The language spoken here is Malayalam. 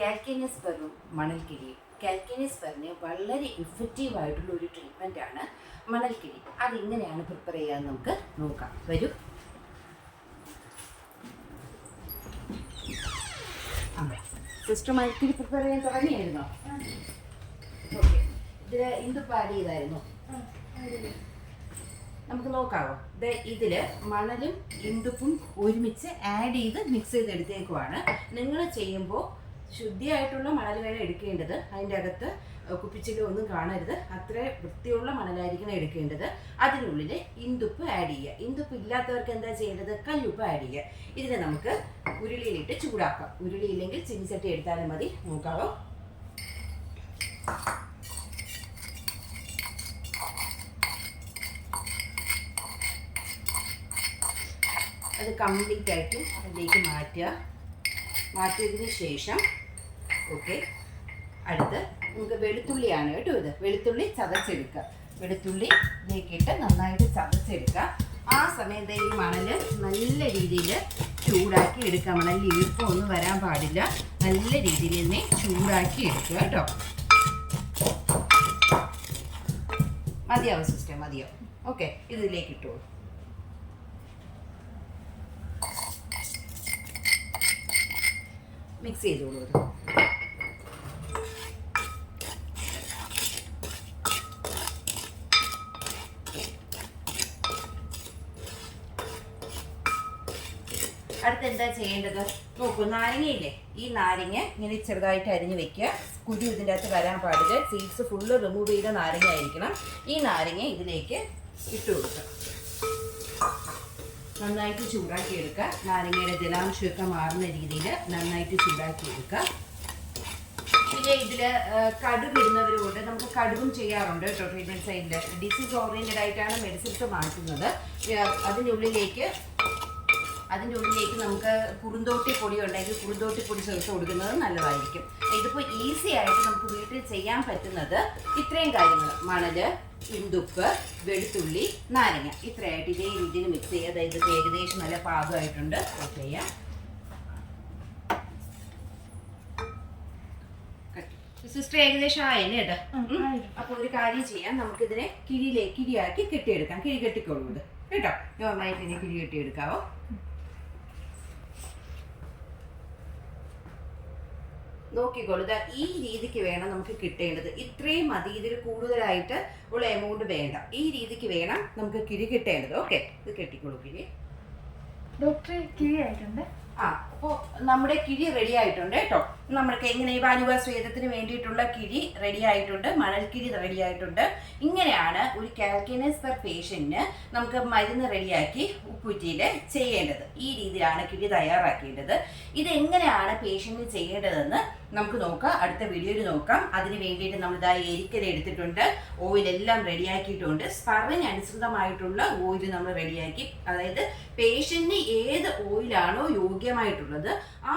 കാൽക്കേനിയസ് സ്പെറും മണൽക്കിഴിയും. കാൽക്കേനിയസ് സ്പെറിന് വളരെ ഇഫക്റ്റീവായിട്ടുള്ള ഒരു ട്രീറ്റ്മെൻറ്റാണ് മണൽക്കിഴി. അതിങ്ങനെയാണ് പ്രിപ്പയർ ചെയ്യാമെന്ന് നമുക്ക് നോക്കാം. വരൂ. സിസ്റ്റർ മണൽക്കിഴി പ്രിപ്പയർ ചെയ്യാൻ തുടങ്ങിയായിരുന്നോ? ഓക്കെ. ഇതിൽ ഇന്ദുപ്പ് ആഡ് ചെയ്തായിരുന്നോ? നമുക്ക് നോക്കാവോ? ഇതിൽ മണലും ഇന്ദുപ്പും ഒരുമിച്ച് ആഡ് ചെയ്ത് മിക്സ് ചെയ്തെടുത്തേക്കുവാണ്. നിങ്ങൾ ചെയ്യുമ്പോൾ ശുദ്ധിയായിട്ടുള്ള മണൽ വേണം എടുക്കേണ്ടത്. അതിൻ്റെ അകത്ത് കുപ്പിച്ചിലും ഒന്നും കാണരുത്. അത്ര വൃത്തിയുള്ള മണലായിരിക്കണം എടുക്കേണ്ടത്. അതിനുള്ളിൽ ഇന്ദുപ്പ് ആഡ് ചെയ്യുക. ഇന്ദുപ്പ് ഇല്ലാത്തവർക്ക് എന്താ ചെയ്യേണ്ടത്? കല്ലുപ്പ് ആഡ് ചെയ്യുക. ഇതിനെ നമുക്ക് ഉരുളിയിലിട്ട് ചൂടാക്കാം. ഉരുളിയില്ലെങ്കിൽ ചിനിച്ചട്ടി എടുത്താലും മതി. നോക്കാവോ? അത് കംപ്ലീറ്റ് ആയിട്ടും അതിലേക്ക് മാറ്റിയതിന് ശേഷം അടുത്ത് നമുക്ക് വെളുത്തുള്ളിയാണ് കേട്ടോ. ഇത് വെളുത്തുള്ളി ചതച്ചെടുക്കുക. വെളുത്തുള്ളി ഇതിലേക്കിട്ട് നന്നായിട്ട് ചതച്ചെടുക്കുക. ആ സമയത്ത് ഈ മണൽ നല്ല രീതിയിൽ ചൂടാക്കി എടുക്കുക. മണലിൽ ഈർപ്പമൊന്നും വരാൻ പാടില്ല. നല്ല രീതിയിൽ തന്നെ ചൂടാക്കി എടുക്കുക കേട്ടോ. മതിയാവും സിസ്റ്റർ, മതിയാവും. ഓക്കെ, ഇതിലേക്ക് ഇട്ടോളൂ. മിക്സ് ചെയ്തോളൂ. അടുത്ത് എന്താ ചെയ്യേണ്ടത്? നോക്കൂ, നാരങ്ങയില്ലേ? ഈ നാരങ്ങ ഇങ്ങനെ ചെറുതായിട്ട് അരിഞ്ഞ് വെക്കുക. കുരു ഇതിൻ്റെ അകത്ത് വരാൻ പാടില്ല. സീഡ്സ് ഫുള്ള് റിമൂവ് ചെയ്ത നാരങ്ങ ആയിരിക്കണം. ഈ നാരങ്ങ ഇതിലേക്ക് ഇട്ട് കൊടുക്കുക. നന്നായിട്ട് ചൂടാക്കി എടുക്കുക. നാരങ്ങയുടെ ജലാംശമൊക്കെ മാറുന്ന രീതിയിൽ നന്നായിട്ട് ചൂടാക്കി എടുക്കുക. പിന്നെ ഇതിൽ കടുക് ഇടുന്നവരുമുണ്ട്. നമുക്ക് കടുകും ചെയ്യാറുണ്ട് കേട്ടോ. ട്രീറ്റ്മെൻറ്റ് സൈഡിൽ ഡിസീസ് ഓറിയൻറ്റഡ് ആയിട്ടാണ് മെഡിസിൻസ് മാറ്റുന്നത്. അതിൻ്റെ ഉള്ളിലേക്ക് നമുക്ക് കുറുന്തോട്ടി പൊടി ഉണ്ടെങ്കിൽ കുറുന്തോട്ടി പൊടി ചേർത്ത് കൊടുക്കുന്നത് നല്ലതായിരിക്കും. ഇതിപ്പോൾ ഈസി ആയിട്ട് നമുക്ക് വീട്ടിൽ ചെയ്യാൻ പറ്റുന്നത് ഇത്രയും കാര്യങ്ങൾ: മണൽ, ഇന്ദുപ്പ്, വെളുത്തുള്ളി, നാരങ്ങ. ഇത്രയായിട്ട് ഇതേ രീതിയിൽ മിക്സ് ചെയ്യുക. അതായത് ഇത് ഏകദേശം നല്ല പാകമായിട്ടുണ്ട്. ഓഫ് ചെയ്യാം. സിസ്റ്റർ ഏകദേശം ആയല്ലേ കേട്ടോ? അപ്പോൾ ഒരു കാര്യം ചെയ്യാം, നമുക്കിതിനെ കിഴിയാക്കി കെട്ടിയെടുക്കാം. കിഴി കെട്ടിക്കോളൂ ഇത് കേട്ടോ. നോർമലായിട്ട് ഇതിനെ കിഴി കെട്ടിയെടുക്കാവോ? നോക്കിക്കോളൂ. ഈ രീതിക്ക് വേണം നമുക്ക് കിട്ടേണ്ടത്. ഇത്രയും മതി. ഇതിൽ കൂടുതലായിട്ട് ഉള്ള എമൗണ്ട് വേണ്ട. ഈ രീതിക്ക് വേണം നമുക്ക് കിഴി കിട്ടേണ്ടത്. ഓക്കെ, ഇത് കെട്ടിക്കോളൂ. കിഴി ഡോക്ടറെ കിഴി ആയിട്ടുണ്ട്. അപ്പോൾ നമ്മുടെ കിഴി റെഡി ആയിട്ടുണ്ട് കേട്ടോ. നമ്മൾക്ക് എങ്ങനെ ഈ വാനുവാസ്വേദത്തിന് വേണ്ടിയിട്ടുള്ള കിഴി റെഡി ആയിട്ടുണ്ട്. മണൽക്കിഴി റെഡി ആയിട്ടുണ്ട്. ഇങ്ങനെയാണ് ഒരു കാൽക്കേനിയസ് സ്പെർ പേഷ്യന്റിന് നമുക്ക് മരുന്ന് റെഡിയാക്കി ഉപ്പുറ്റിയിൽ ചെയ്യേണ്ടത്. ഈ രീതിയിലാണ് കിഴി തയ്യാറാക്കേണ്ടത്. ഇതെങ്ങനെയാണ് പേഷ്യന്റിന് ചെയ്യേണ്ടതെന്ന് നമുക്ക് നോക്കാം. അടുത്ത വീഡിയോയിൽ നോക്കാം. അതിന് വേണ്ടിയിട്ട് നമ്മളിതാ എരിക്കൽ എടുത്തിട്ടുണ്ട്. ഓയിലെല്ലാം റെഡിയാക്കിയിട്ടുണ്ട്. സ്പറിന് അനുസൃതമായിട്ടുള്ള ഓയിൽ നമ്മൾ റെഡിയാക്കി. അതായത് പേഷ്യന്റിന് ഏത് ഓയിലാണോ യോഗ്യമായിട്ടുള്ളത് ആ